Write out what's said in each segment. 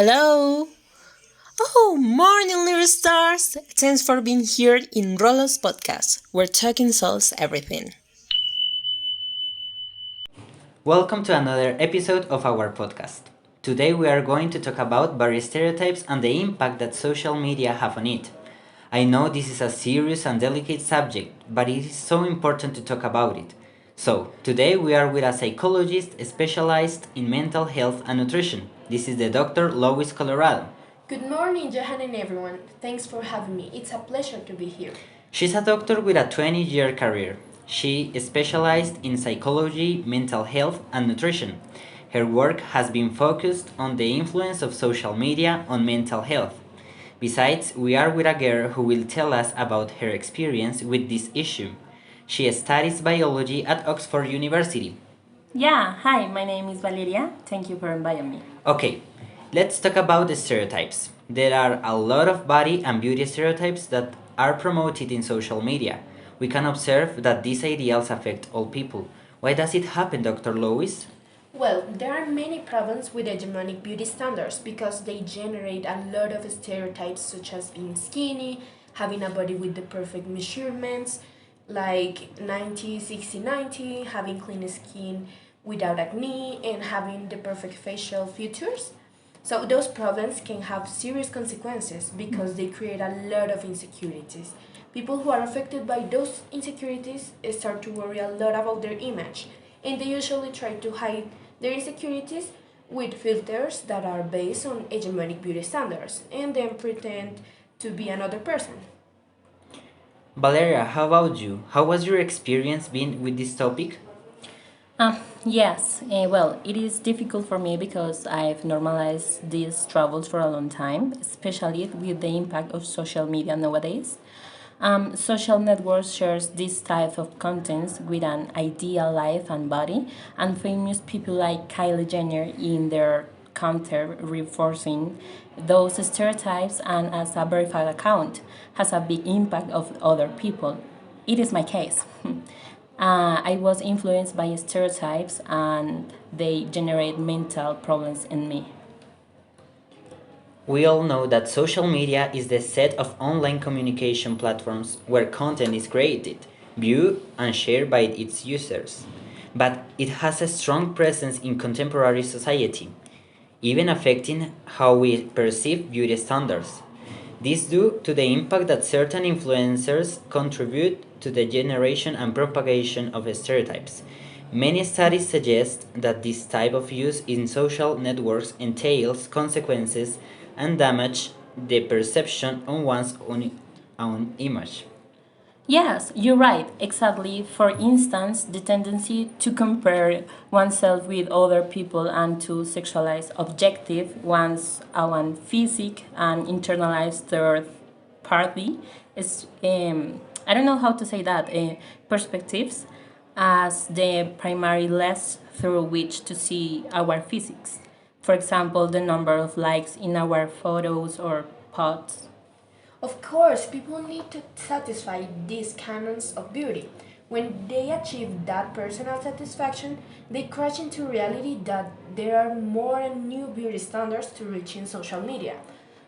Hello! Oh, morning, little stars! Thanks for being here in ROLOS Podcast, where talking solves everything. Welcome to another episode of our podcast. Today we are going to talk about various stereotypes and the impact that social media have on it. I know this is a serious and delicate subject, but it is so important to talk about it. So, today we are with a psychologist specialized in mental health and nutrition. This is the Dr. Lois Colorado. Good morning, Johan and everyone. Thanks for having me. It's a pleasure to be here. She's a doctor with a 20-year career. She specialized in psychology, mental health, and nutrition. Her work has been focused on the influence of social media on mental health. Besides, we are with a girl who will tell us about her experience with this issue. She studies biology at Oxford University. Yeah, hi, my name is Valeria. Thank you for inviting me. Okay, let's talk about the stereotypes. There are a lot of body and beauty stereotypes that are promoted in social media. We can observe that these ideals affect all people. Why does it happen, Dr. Lois? Well, there are many problems with hegemonic beauty standards because they generate a lot of stereotypes such as being skinny, having a body with the perfect measurements, like 90, 60, 90, having clean skin without acne, and having the perfect facial features. So those problems can have serious consequences because they create a lot of insecurities. People who are affected by those insecurities start to worry a lot about their image, and they usually try to hide their insecurities with filters that are based on hegemonic beauty standards and then pretend to be another person. Valeria, how about you? How was your experience being with this topic? Yes, well, it is difficult for me because I've normalized these troubles for a long time, especially with the impact of social media nowadays. Social networks shares this type of contents with an ideal life and body, and famous people like Kylie Jenner in their counter reinforcing those stereotypes and as a verified account has a big impact of other people. It is my case. I was influenced by stereotypes and they generate mental problems in me. We all know that social media is the set of online communication platforms where content is created, viewed, and shared by its users. But it has a strong presence in contemporary society, even affecting how we perceive beauty standards. This due to the impact that certain influencers contribute to the generation and propagation of stereotypes. Many studies suggest that this type of use in social networks entails consequences and damage the perception on one's own image. Yes, you're right, exactly. For instance, the tendency to compare oneself with other people and to sexualize objective one's own physique and internalize third party is, I don't know how to say that, perspectives as the primary lens through which to see our physics. For example, the number of likes in our photos or posts. Of course, people need to satisfy these canons of beauty. When they achieve that personal satisfaction, they crash into reality that there are more and new beauty standards to reach in social media.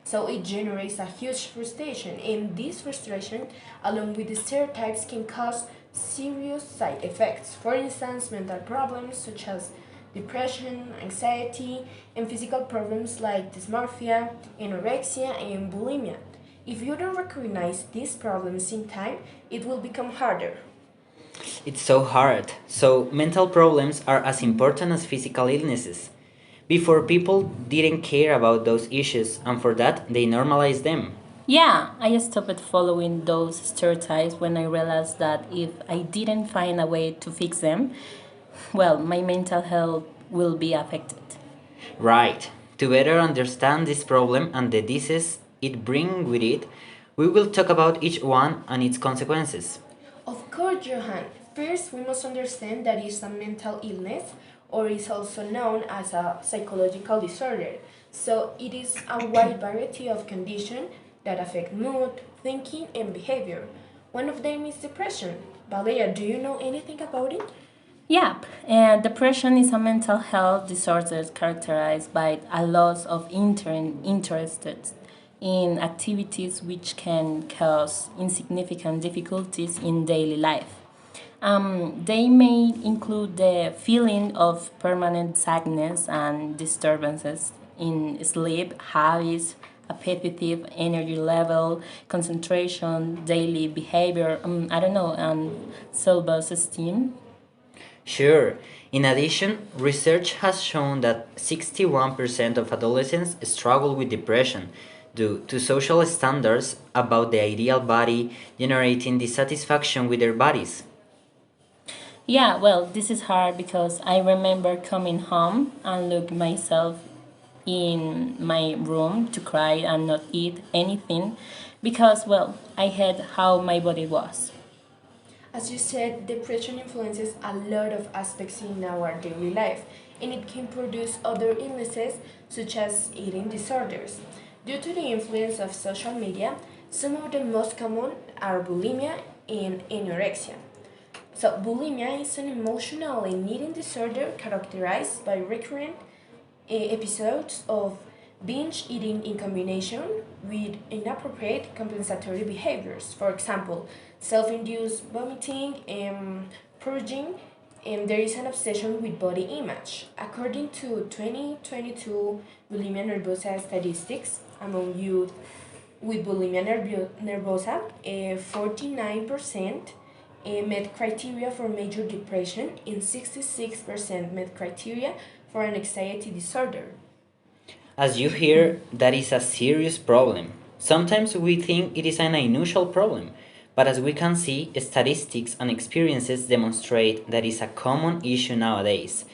So it generates a huge frustration, and this frustration, along with the stereotypes, can cause serious side effects. For instance, mental problems such as depression, anxiety, and physical problems like dysmorphia, anorexia, and bulimia. If you don't recognize these problems in time, it will become harder. It's so hard. So, mental problems are as important as physical illnesses. Before, people didn't care about those issues, and for that, they normalized them. Yeah, I stopped following those stereotypes when I realized that if I didn't find a way to fix them, well, my mental health will be affected. Right. To better understand this problem and the disease it brings with it, we will talk about each one and its consequences. Of course, Johan. First, we must understand that it's a mental illness or is also known as a psychological disorder. So, it is a wide variety of conditions that affect mood, thinking, and behavior. One of them is depression. Valeria, do you know anything about it? Yep, and depression is a mental health disorder characterized by a loss of interest in activities which can cause insignificant difficulties in daily life. They may include the feeling of permanent sadness and disturbances in sleep, habits, appetite, energy level, concentration, daily behavior, I don't know, and self esteem. Sure. In addition, research has shown that 61% of adolescents struggle with depression due to social standards about the ideal body generating dissatisfaction with their bodies. Yeah, well, this is hard because I remember coming home and look myself in my room to cry and not eat anything because, well, I had how my body was. As you said, depression influences a lot of aspects in our daily life, and it can produce other illnesses such as eating disorders. Due to the influence of social media, some of the most common are bulimia and anorexia. So, bulimia is an emotional and eating disorder characterized by recurrent episodes of binge eating in combination with inappropriate compensatory behaviors. For example, self induced vomiting and purging, and there is an obsession with body image. According to 2022 bulimia nervosa statistics among youth with bulimia nervosa, 49% met criteria for major depression and 66% met criteria for an anxiety disorder. As you hear, that is a serious problem. Sometimes we think it is an unusual problem, but as we can see, statistics and experiences demonstrate that is a common issue nowadays.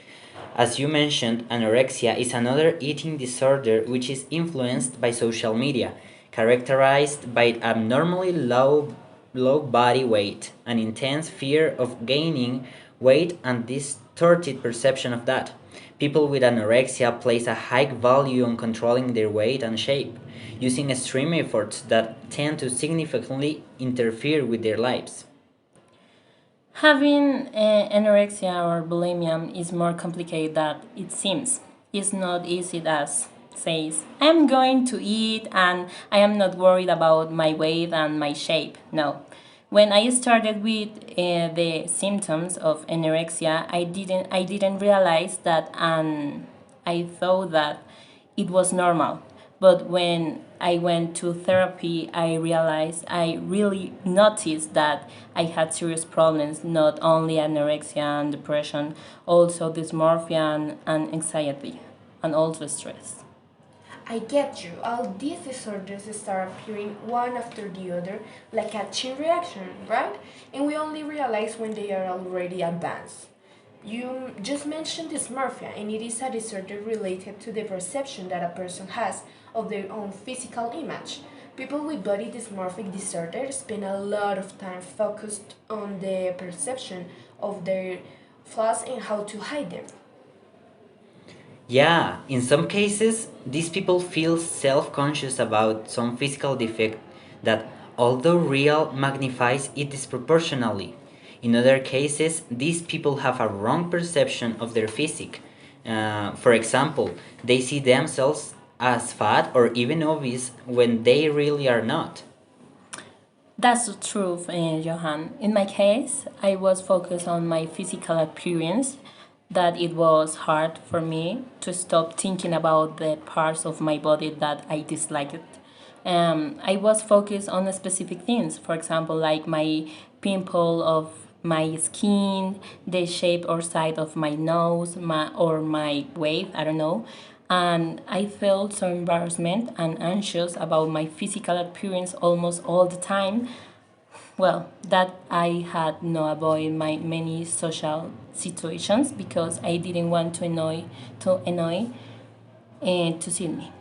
As you mentioned, anorexia is another eating disorder which is influenced by social media, characterized by abnormally low body weight, an intense fear of gaining weight, and distorted perception of that. People with anorexia place a high value on controlling their weight and shape, using extreme efforts that tend to significantly interfere with their lives. Having anorexia or bulimia is more complicated than it seems. It's not easy as says, I'm going to eat and I am not worried about my weight and my shape. No. When I started with the symptoms of anorexia, I didn't realize that, and I thought that it was normal. But when I went to therapy, I realized I really noticed that I had serious problems, not only anorexia and depression, also dysmorphia and anxiety, and also stress. I get you. All these disorders start appearing one after the other like a chain reaction, right? And we only realize when they are already advanced. You just mentioned dysmorphia, and it is a disorder related to the perception that a person has of their own physical image. People with body dysmorphic disorder spend a lot of time focused on the perception of their flaws and how to hide them. Yeah, in some cases, these people feel self conscious about some physical defect that, although real, magnifies it disproportionately. In other cases, these people have a wrong perception of their physique. For example, they see themselves as fat or even obese when they really are not. That's the truth, Johan. In my case, I was focused on my physical appearance, that it was hard for me to stop thinking about the parts of my body that I disliked. I was focused on specific things, for example, like my pimple of my skin, the shape or size of my nose, or my weight, I don't know. And I felt so embarrassment and anxious about my physical appearance almost all the time. Well, that I had no avoid my many social situations because I didn't want to annoy and to see me.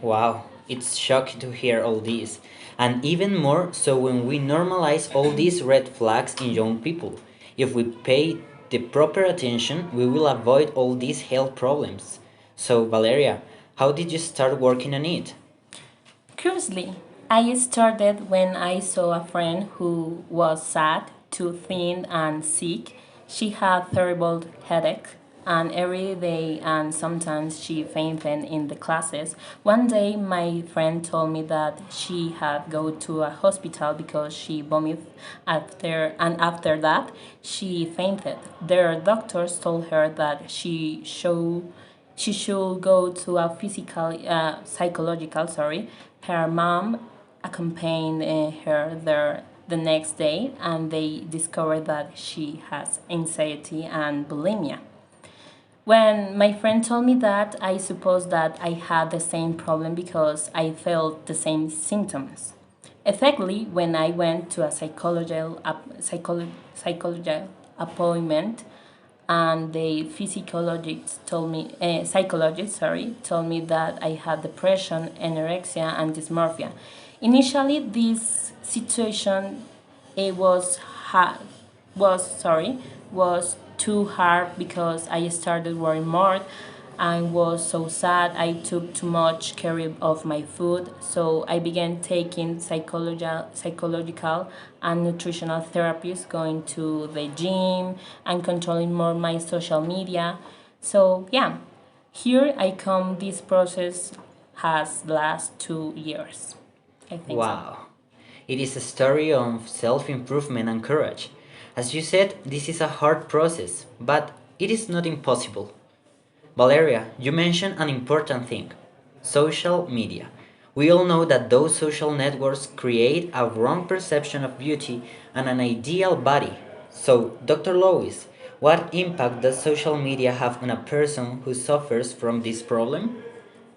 Wow, it's shocking to hear all this. And even more so when we normalize all these red flags in young people. If we pay the proper attention, we will avoid all these health problems. So, Valeria, how did you start working on it? Curiously, I started when I saw a friend who was sad, too thin, and sick. She had terrible headache and every day and sometimes she fainted in the classes. One day my friend told me that she had go to a hospital because she vomited after that she fainted. Their doctors told her that she should go to a psychological, sorry. Her mom accompanied her there the next day and they discovered that she has anxiety and bulimia. When my friend told me that, I supposed that I had the same problem because I felt the same symptoms. Effectively, when I went to a psychological appointment, and the psychologist, sorry, told me that I had depression, anorexia, and dysmorphia. Initially, this situation it was sorry was too hard because I started worrying more. I was so sad. I took too much care of my food, so I began taking psychological and nutritional therapies, going to the gym, and controlling more my social media. So yeah, here I come. This process has last 2 years. I think so. Wow. It is a story of self improvement and courage. As you said, this is a hard process, but it is not impossible. Valeria, you mentioned an important thing social media. We all know that those social networks create a wrong perception of beauty and an ideal body. So, Dr. Lois, what impact does social media have on a person who suffers from this problem?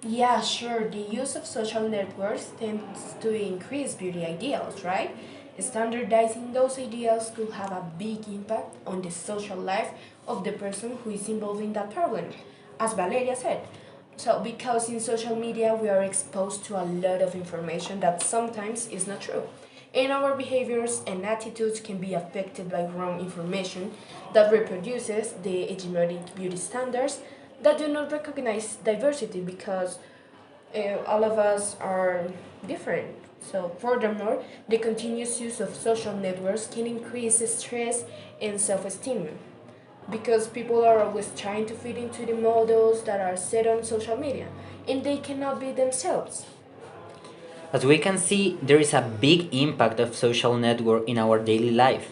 Yeah, sure. The use of social networks tends to increase beauty ideals, right? Standardizing those ideals could have a big impact on the social life of the person who is involved in that problem, as Valeria said. So, because in social media we are exposed to a lot of information that sometimes is not true. And our behaviors and attitudes can be affected by wrong information that reproduces the hegemonic beauty standards that do not recognize diversity because all of us are different. So, furthermore, the continuous use of social networks can increase stress and self esteem because people are always trying to fit into the models that are set on social media and they cannot be themselves. As we can see, there is a big impact of social network in our daily life.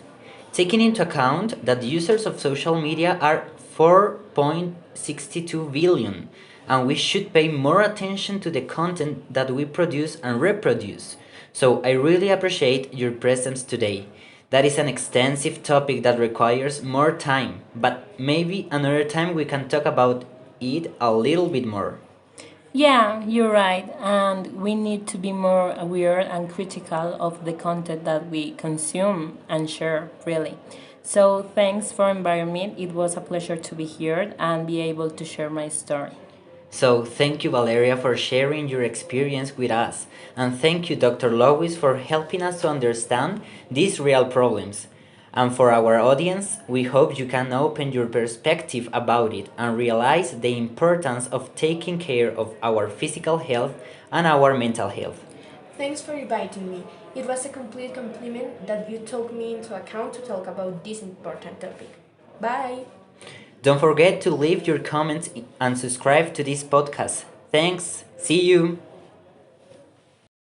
Taking into account that users of social media are 4.62 billion, and we should pay more attention to the content that we produce and reproduce. So I really appreciate your presence today. That is an extensive topic that requires more time, but maybe another time we can talk about it a little bit more. Yeah, you're right. And we need to be more aware and critical of the content that we consume and share, really. So, thanks for inviting me. It was a pleasure to be here and be able to share my story. So, thank you, Valeria, for sharing your experience with us. And thank you, Dr. Lois, for helping us to understand these real problems. And for our audience, we hope you can open your perspective about it and realize the importance of taking care of our physical health and our mental health. Thanks for inviting me. It was a complete compliment that you took me into account to talk about this important topic. Bye! Don't forget to leave your comments and subscribe to this podcast. Thanks. See you.